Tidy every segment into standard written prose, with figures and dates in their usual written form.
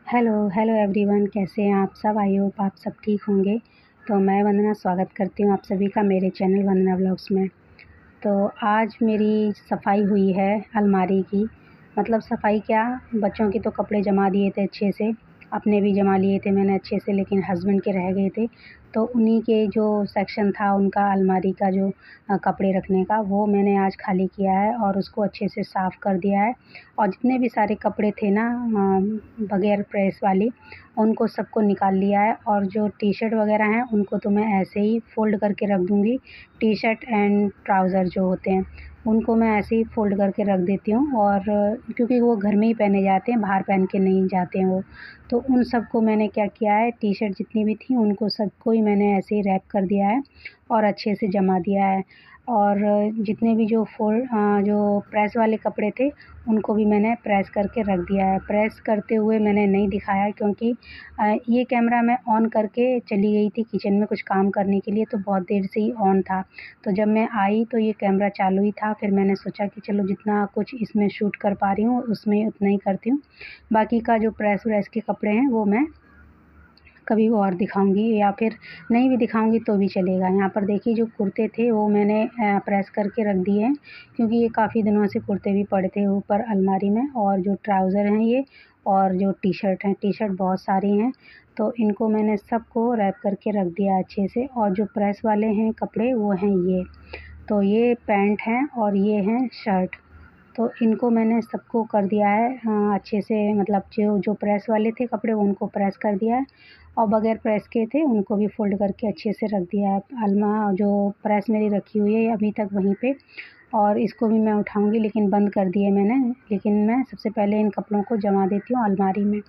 Hello hello everyone, कैसे हैं आप सब। आई होप आप सब ठीक होंगे। तो मैं वंदना स्वागत करती हूँ आप सभी का मेरे चैनल वंदना व्लॉग्स में। तो आज मेरी सफाई हुई है अलमारी की। मतलब सफाई क्या, बच्चों के तो कपड़े जमा दिए थे अच्छे से, अपने भी जमा लिए थे मैंने अच्छे से, लेकिन हस्बैंड के रह गए थे। तो उन्हीं के जो सेक्शन था उनका अलमारी का, जो कपड़े रखने का, वो मैंने आज खाली किया है और उसको अच्छे से साफ़ कर दिया है। और जितने भी सारे कपड़े थे ना बगैर प्रेस वाली, उनको सबको निकाल लिया है। और जो टी शर्ट वगैरह हैं उनको तो मैं ऐसे ही फ़ोल्ड करके रख दूँगी। टी शर्ट एंड ट्राउज़र जो होते हैं उनको मैं ऐसे ही फ़ोल्ड करके रख देती हूँ, और क्योंकि वो घर में ही पहने जाते हैं, बाहर पहन के नहीं जाते हैं वो। तो उन सबको मैंने क्या किया है, टी शर्ट जितनी भी थी उनको सबको ही मैंने ऐसे ही रैप कर दिया है और अच्छे से जमा दिया है। और जितने भी जो प्रेस वाले कपड़े थे उनको भी मैंने प्रेस करके रख दिया है। प्रेस करते हुए मैंने नहीं दिखाया, क्योंकि ये कैमरा मैं ऑन करके चली गई थी किचन में कुछ काम करने के लिए, तो बहुत देर से ही ऑन था। तो जब मैं आई तो ये कैमरा चालू ही था। फिर मैंने सोचा कि चलो जितना कुछ इसमें शूट कर पा रही हूँ उसमें उतना ही करती हूँ। बाकी का जो प्रेस व्रेस के कपड़े हैं वो मैं कभी और दिखाऊँगी, या फिर नहीं भी दिखाऊँगी तो भी चलेगा। यहाँ पर देखिए जो कुर्ते थे वो मैंने प्रेस करके रख दिए हैं, क्योंकि ये काफ़ी दिनों से कुर्ते भी पड़े थे ऊपर अलमारी में। और जो ट्राउज़र हैं ये, और जो टी-शर्ट हैं, टी-शर्ट बहुत सारी हैं, तो इनको मैंने सबको रैप करके रख दिया अच्छे से। और जो प्रेस वाले हैं कपड़े वो हैं ये, तो ये पैंट हैं और ये हैं शर्ट। तो इनको मैंने सबको कर दिया है अच्छे से, मतलब जो जो प्रेस वाले थे कपड़े उनको प्रेस कर दिया है, और बगैर प्रेस के थे उनको भी फ़ोल्ड करके अच्छे से रख दिया है। जो प्रेस मेरी रखी हुई है अभी तक वहीं पे, और इसको भी मैं उठाऊँगी, लेकिन बंद कर दिए मैंने। लेकिन मैं सबसे पहले इन कपड़ों को जमा देती हूँ अलमारी में।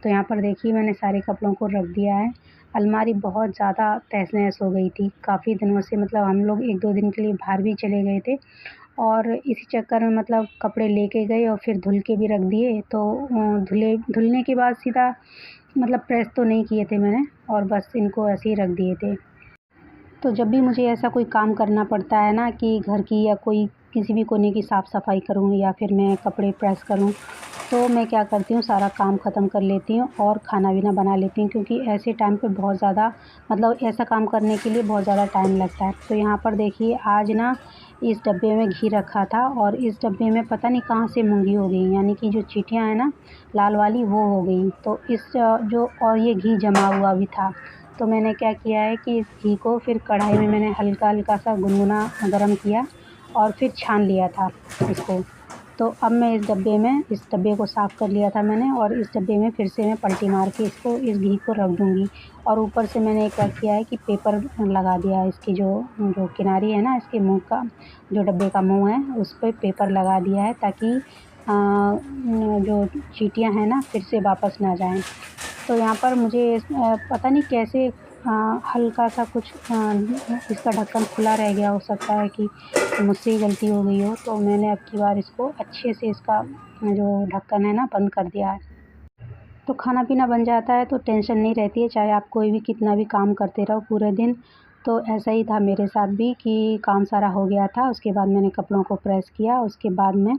तो यहाँ पर देखिए मैंने सारे कपड़ों को रख दिया है। अलमारी बहुत ज़्यादा तहस-नहस हो गई थी काफ़ी दिनों से, मतलब हम लोग 1-2 दिन के लिए बाहर भी चले गए थे, और इसी चक्कर में मतलब कपड़े लेके गए और फिर धुल के भी रख दिए। तो धुलने के बाद सीधा, मतलब प्रेस तो नहीं किए थे मैंने, और बस इनको ऐसे ही रख दिए थे। तो जब भी मुझे ऐसा कोई काम करना पड़ता है ना, कि घर की या कोई किसी भी कोने की साफ़-सफ़ाई करूँ या फिर मैं कपड़े प्रेस करूँ, तो मैं क्या करती हूँ, सारा काम ख़त्म कर लेती हूँ और खाना-वाना बना लेती हूँ, क्योंकि ऐसे टाइम पे बहुत ज़्यादा, मतलब ऐसा काम करने के लिए बहुत ज़्यादा टाइम लगता है। तो यहाँ पर देखिए आज ना इस डब्बे में घी रखा था, और इस डब्बे में पता नहीं कहाँ से मूंगी हो गई, यानी कि जो चींटियाँ हैं ना लाल वाली वो हो गई। तो जो, और ये घी जमा हुआ भी था। तो मैंने क्या किया है कि इस घी को फिर कढ़ाई में मैंने हल्का-हल्का सा गुनगुना गरम किया और फिर छान लिया था इसको। तो अब मैं इस डब्बे को साफ़ कर लिया था मैंने, और इस डब्बे में फिर से मैं पलटी मार के इस घी को रख दूँगी। और ऊपर से मैंने क्या किया है कि पेपर लगा दिया है, इसकी जो जो किनारी है ना, इसके मुँह का, जो डब्बे का मुँह है उस पे पेपर लगा दिया है, ताकि जो चींटियाँ हैं ना फिर से वापस ना जाएँ। तो यहाँ पर मुझे पता नहीं कैसे हल्का-सा कुछ इसका ढक्कन खुला रह गया, हो सकता है कि मुझसे ही गलती हो गई हो। तो मैंने अब की बार इसको अच्छे से, इसका जो ढक्कन है ना, बंद कर दिया है। तो खाना-पीना बन जाता है तो टेंशन नहीं रहती है, चाहे आप कोई भी कितना भी काम करते रहो पूरे दिन। तो ऐसा ही था मेरे साथ भी कि काम सारा हो गया था, उसके बाद मैंने कपड़ों को प्रेस किया, उसके बाद मैं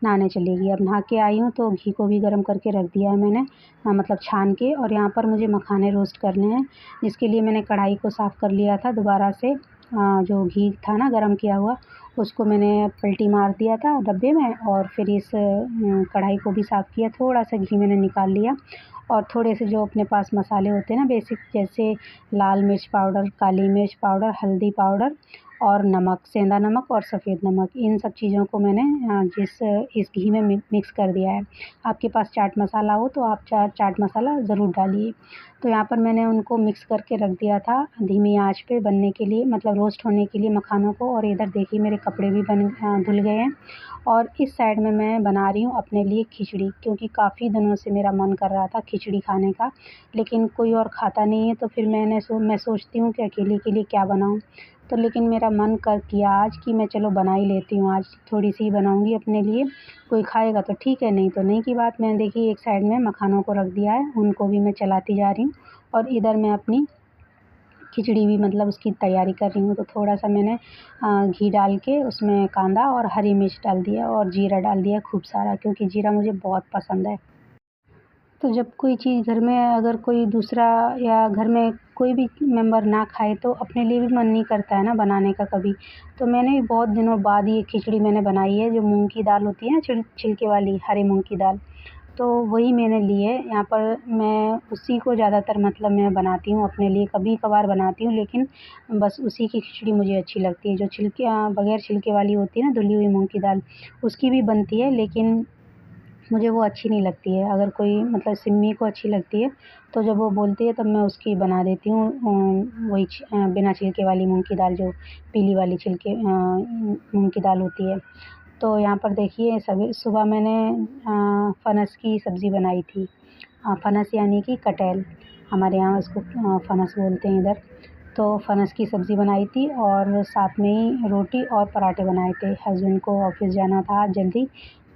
नहाने चली गई। अब नहा के आई हूँ तो घी को भी गरम करके रख दिया है मैंने, मतलब छान के। और यहाँ पर मुझे मखाने रोस्ट करने हैं, जिसके लिए मैंने कढ़ाई को साफ़ कर लिया था दोबारा से। जो घी था ना गरम किया हुआ, उसको मैंने पलटी मार दिया था डब्बे में, और फिर इस कढ़ाई को भी साफ़ किया। थोड़ा-सा घी मैंने निकाल लिया, और थोड़े से जो अपने पास मसाले होते हैं ना बेसिक, जैसे लाल मिर्च पाउडर, काली मिर्च पाउडर, हल्दी पाउडर और नमक, सेंधा नमक और सफ़ेद नमक, इन सब चीज़ों को मैंने इस घी में मिक्स कर दिया है। आपके पास चाट मसाला हो तो आप चाट मसाला ज़रूर डालिए। तो यहाँ पर मैंने उनको मिक्स करके रख दिया था धीमी आँच पे बनने के लिए, मतलब रोस्ट होने के लिए मखानों को। और इधर देखिए मेरे कपड़े भी धुल गए हैं। और इस साइड में मैं बना रही हूँ अपने लिए खिचड़ी, क्योंकि काफ़ी दिनों से मेरा मन कर रहा था खिचड़ी खाने का, लेकिन कोई और खाता नहीं है। तो फिर मैं सोचती हूँ कि अकेले के लिए क्या बनाऊँ। तो लेकिन मेरा मन कर किया आज कि मैं चलो बना ही लेती हूँ, आज थोड़ी-सी ही बनाऊँगी अपने लिए, कोई खाएगा तो ठीक है, नहीं तो नहीं की बात। मैंने देखिए एक साइड में मखानों को रख दिया है, उनको भी मैं चलाती जा रही हूँ, और इधर मैं अपनी खिचड़ी भी, मतलब उसकी तैयारी कर रही हूँ। तो थोड़ा-सा मैंने घी डाल के उसमें कांदा और हरी मिर्च डाल दिया और जीरा डाल दिया खूब सारा, क्योंकि जीरा मुझे बहुत पसंद है। तो जब कोई चीज़ घर में अगर कोई दूसरा या घर में कोई भी मेंबर ना खाए तो अपने लिए भी मन नहीं करता है ना बनाने का कभी। तो मैंने भी बहुत दिनों बाद ये खिचड़ी मैंने बनाई है, जो मूँग की दाल होती है ना, छिलके वाली हरे मूँग की दाल। तो वही मैंने ली है। यहाँ पर मैं उसी को ज़्यादातर मतलब मैं बनाती हूँ अपने लिए, कभी-कभार बनाती हूँ, लेकिन बस उसी की खिचड़ी मुझे अच्छी लगती है। जो बगैर छिलके वाली होती है ना, धुली हुई मूँग की दाल, उसकी भी बनती है, लेकिन मुझे वो अच्छी नहीं लगती है। अगर कोई मतलब सिम्मी को अच्छी लगती है, तो जब वो बोलती है तब मैं उसकी बना देती हूँ, बिना छिलके वाली मूँग की दाल, जो पीली वाली मूँग की दाल होती है। तो यहाँ पर देखिए सभी सुबह मैंने फनस की सब्ज़ी बनाई थी। फनस यानी कि कटहल, हमारे यहाँ उसको फनस बोलते हैं इधर। तो फनस की सब्ज़ी बनाई थी और साथ में ही रोटी और पराठे बनाए थे। हस्बैंड को ऑफ़िस जाना था आज जल्दी,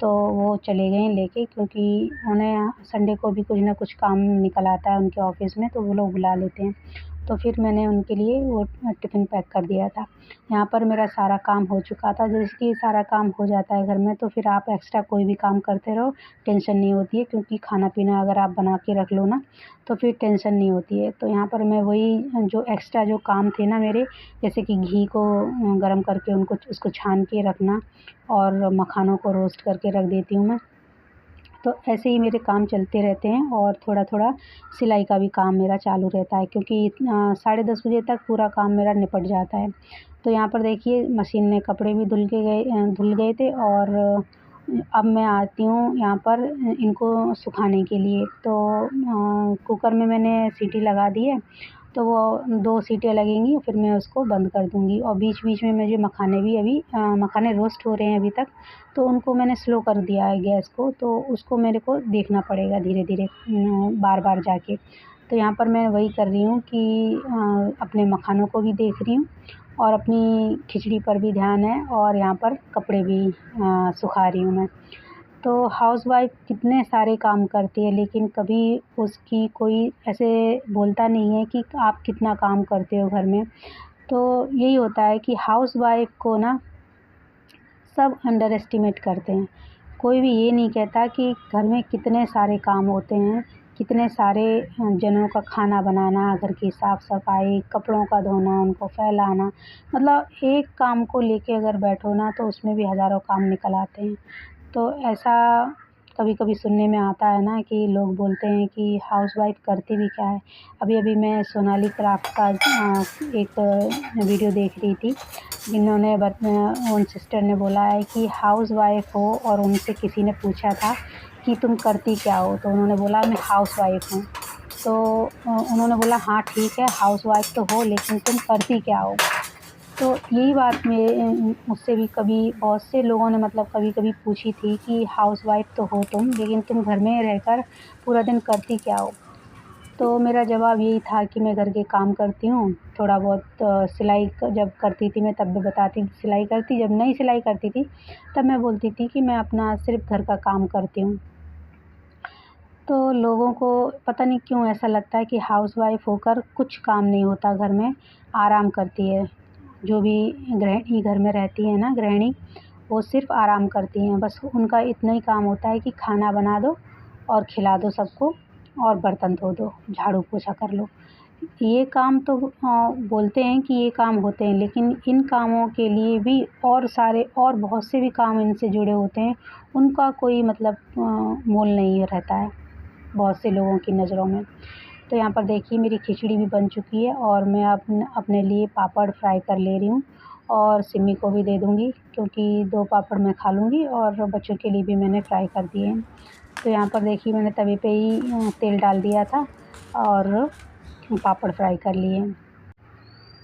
तो वो चले गए लेके, क्योंकि उन्हें संडे को भी कुछ ना कुछ काम निकल आता है उनके ऑफ़िस में, तो वो लोग बुला लेते हैं। तो फिर मैंने उनके लिए वो टिफ़िन पैक कर दिया था। यहाँ पर मेरा सारा काम हो चुका था। जैसे कि सारा काम हो जाता है घर में, तो फिर आप एक्स्ट्रा कोई भी काम करते रहो, टेंशन नहीं होती है, क्योंकि खाना-पीना अगर आप बना के रख लो ना, तो फिर टेंशन नहीं होती है। तो यहाँ पर मैं वही जो एक्स्ट्रा जो काम थे ना मेरे, जैसे कि घी को गरम करके उसको छान के रखना, और मखानों को रोस्ट करके रख देती हूँ मैं। तो ऐसे ही मेरे काम चलते रहते हैं, और थोड़ा-थोड़ा सिलाई का भी काम मेरा चालू रहता है, क्योंकि 10:30 बजे तक पूरा काम मेरा निपट जाता है। तो यहाँ पर देखिए मशीन में कपड़े भी धुल गए थे, और अब मैं आती हूँ यहाँ पर इनको सुखाने के लिए। तो कुकर में मैंने सीटी लगा दी है, तो वो 2 सीटियाँ लगेंगी, फिर मैं उसको बंद कर दूँगी। और बीच-बीच में मुझे मखाने भी अभी मखाने रोस्ट हो रहे हैं अभी तक, तो उनको मैंने स्लो कर दिया है गैस को, तो उसको मेरे को देखना पड़ेगा धीरे-धीरे, बार-बार जाके। तो यहाँ पर मैं वही कर रही हूँ कि अपने मखानों को भी देख रही हूँ, और अपनी खिचड़ी पर भी ध्यान है, और यहाँ पर कपड़े भी सुखा रही हूँ मैं। तो हाउसवाइफ़ कितने सारे काम करती है, लेकिन कभी उसकी कोई ऐसे बोलता नहीं है कि आप कितना काम करते हो घर में। तो यही होता है कि हाउसवाइफ़ को ना सब अंडर एस्टिमेट करते हैं। कोई भी ये नहीं कहता कि घर में कितने सारे काम होते हैं, कितने सारे जनों का खाना बनाना, घर की साफ़-सफ़ाई, कपड़ों का धोना, उनको फैलाना, मतलब एक काम को लेके अगर बैठो ना, तो उसमें भी हज़ारों काम निकल आते हैं। तो ऐसा कभी-कभी सुनने में आता है ना, कि लोग बोलते हैं कि हाउसवाइफ़ करती भी क्या है। अभी-अभी मैं सोनाली क्राफ्ट का एक वीडियो देख रही थी, जिन्होंने उन सिस्टर ने बोला है कि हाउसवाइफ़ हो, और उनसे किसी ने पूछा था कि तुम करती क्या हो? तो उन्होंने बोला मैं हाउसवाइफ़ हूँ। तो उन्होंने बोला हाँ ठीक है, हाउसवाइफ़ तो हो, लेकिन तुम करती क्या हो? तो यही बात मुझसे भी कभी बहुत से लोगों ने मतलब कभी-कभी पूछी थी कि हाउसवाइफ़ तो हो तुम, लेकिन तुम घर में रहकर पूरा दिन करती क्या हो? तो मेरा जवाब यही था कि मैं घर के काम करती हूँ, थोड़ा बहुत सिलाई जब करती थी मैं तब भी बताती थी सिलाई करती, जब नहीं सिलाई करती थी तब मैं बोलती थी कि मैं अपना सिर्फ़ घर का काम करती हूँ। तो लोगों को पता नहीं क्यों ऐसा लगता है कि हाउसवाइफ़ होकर कुछ काम नहीं होता घर में, आराम करती है। जो भी गृहिणी घर में रहती है ना, गृहिणी, वो सिर्फ़ आराम करती हैं, बस उनका इतना ही काम होता है कि खाना बना दो और खिला दो सबको, और बर्तन धो दो, झाड़ू पोछा कर लो। ये काम तो बोलते हैं कि ये काम होते हैं, लेकिन इन कामों के लिए भी और सारे और बहुत से भी काम इनसे जुड़े होते हैं, उनका कोई मतलब मोल नहीं रहता है बहुत से लोगों की नज़रों में। तो यहाँ पर देखिए मेरी खिचड़ी भी बन चुकी है, और मैं अपने लिए पापड़ फ्राई कर ले रही हूँ, और सिमी को भी दे दूँगी, क्योंकि 2 पापड़ मैं खा लूँगी, और बच्चों के लिए भी मैंने फ्राई कर दिए हैं। तो यहाँ पर देखिए मैंने तवे पे ही तेल डाल दिया था, और पापड़ फ्राई कर लिए हैं।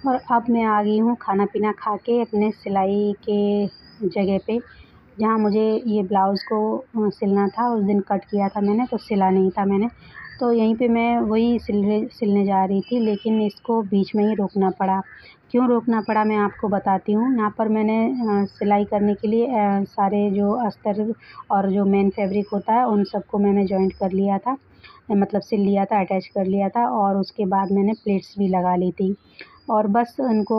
और अब मैं आ गई हूँ खाना-पीना खा के अपने सिलाई के जगह पे, जहाँ मुझे ये ब्लाउज़ को सिलना था। उस दिन कट किया था मैंने, तो सिला नहीं था मैंने। तो यहीं पे मैं वही सिलने जा रही थी, लेकिन इसको बीच में ही रोकना पड़ा। क्यों रोकना पड़ा मैं आपको बताती हूँ। यहाँ पर मैंने सिलाई करने के लिए सारे जो अस्तर और जो मेन फैब्रिक होता है, उन सबको मैंने जॉइंट कर लिया था। मतलब सिल लिया था, अटैच कर लिया था, और उसके बाद मैंने प्लेट्स भी लगा ली थी। और बस उनको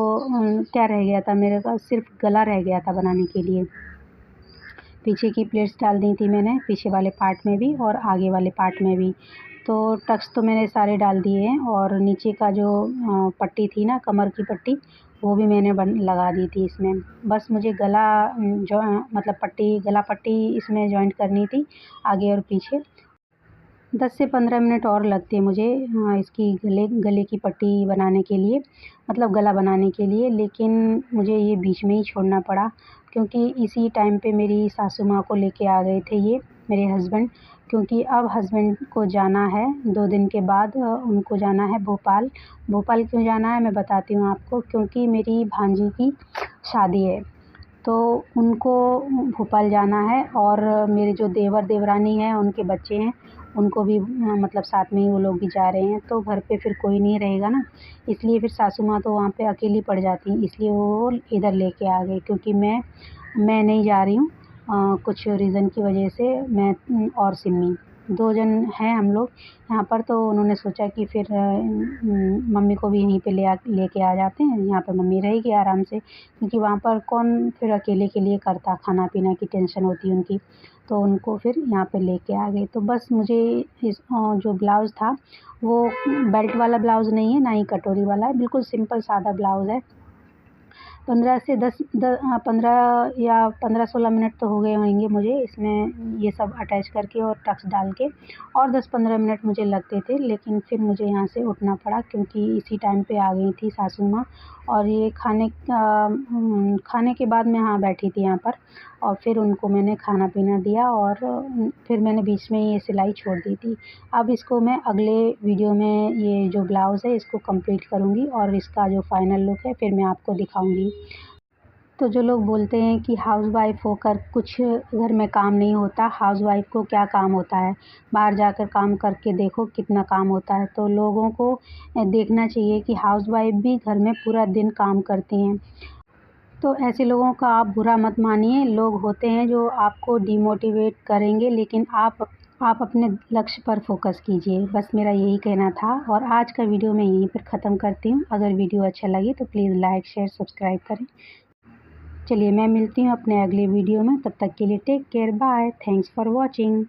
क्या रह गया था मेरे पास, सिर्फ़ गला रह गया था बनाने के लिए। पीछे की प्लेट्स डाल दी थी मैंने, पीछे वाले पार्ट में भी और आगे वाले पार्ट में भी। तो टक्स तो मैंने सारे डाल दिए हैं और नीचे का जो पट्टी थी ना, कमर की पट्टी, वो भी मैंने लगा दी थी इसमें। बस मुझे गला जो मतलब गला पट्टी इसमें जॉइंट करनी थी, आगे और पीछे। 10 से 15 मिनट और लगते हैं मुझे इसकी गले की पट्टी बनाने के लिए, मतलब गला बनाने के लिए। लेकिन मुझे ये बीच में ही छोड़ना पड़ा, क्योंकि इसी टाइम पे मेरी सासू माँ को लेके आ गए थे ये मेरे हस्बैंड। क्योंकि अब हस्बैंड को जाना है 2 दिन के बाद, उनको जाना है भोपाल। भोपाल क्यों जाना है मैं बताती हूँ आपको, क्योंकि मेरी भांजी की शादी है, तो उनको भोपाल जाना है। और मेरे जो देवर देवरानी हैं, उनके बच्चे हैं, उनको भी मतलब साथ में ही वो लोग भी जा रहे हैं। तो घर पे फिर कोई नहीं रहेगा ना, इसलिए फिर सासू माँ तो वहाँ पे अकेली पड़ जाती हैं, इसलिए वो इधर लेके आ गए। क्योंकि मैं नहीं जा रही हूँ, कुछ रीज़न की वजह से। मैं और सिम्मी 2 जन हैं हम लोग यहाँ पर। तो उन्होंने सोचा कि फिर मम्मी को भी यहीं पे लेके आ जाते हैं, यहाँ पे मम्मी रहेगी आराम से। क्योंकि वहाँ पर कौन फिर अकेले के लिए करता, खाना पीना की टेंशन होती है उनकी। तो उनको फिर यहाँ पे लेके आ गए। तो बस मुझे इस जो ब्लाउज़ था, वो बेल्ट वाला ब्लाउज़ नहीं है, ना ही कटोरी वाला है, बिल्कुल सिंपल सादा ब्लाउज़ है। 15 या 15-16 मिनट तो हो गए होंगे मुझे इसमें ये सब अटैच करके और टक्स डाल के, और 10-15 मिनट मुझे लगते थे। लेकिन फिर मुझे यहाँ से उठना पड़ा, क्योंकि इसी टाइम पे आ गई थी सासू माँ। और ये खाने के बाद मैं यहाँ बैठी थी यहाँ पर, और फिर उनको मैंने खाना पीना दिया, और फिर मैंने बीच में ये सिलाई छोड़ दी थी। अब इसको मैं अगले वीडियो में, ये जो ब्लाउज़ है इसको कंप्लीट करूँगी, और इसका जो फाइनल लुक है फिर मैं आपको दिखाऊँगी। तो जो लोग बोलते हैं कि हाउसवाइफ़ होकर कुछ घर में काम नहीं होता, हाउसवाइफ़ को क्या काम होता है, बाहर जाकर काम करके देखो कितना काम होता है। तो लोगों को देखना चाहिए कि हाउसवाइफ़ भी घर में पूरा दिन काम करती हैं। तो ऐसे लोगों का आप बुरा मत मानिए। लोग होते हैं जो आपको डिमोटिवेट करेंगे, लेकिन आप अपने लक्ष्य पर फ़ोकस कीजिए। बस मेरा यही कहना था, और आज का वीडियो मैं यहीं पर ख़त्म करती हूँ। अगर वीडियो अच्छा लगे तो प्लीज़ लाइक, शेयर, सब्सक्राइब करें। चलिए मैं मिलती हूँ अपने अगले वीडियो में, तब तक के लिए take care, bye, thanks for watching.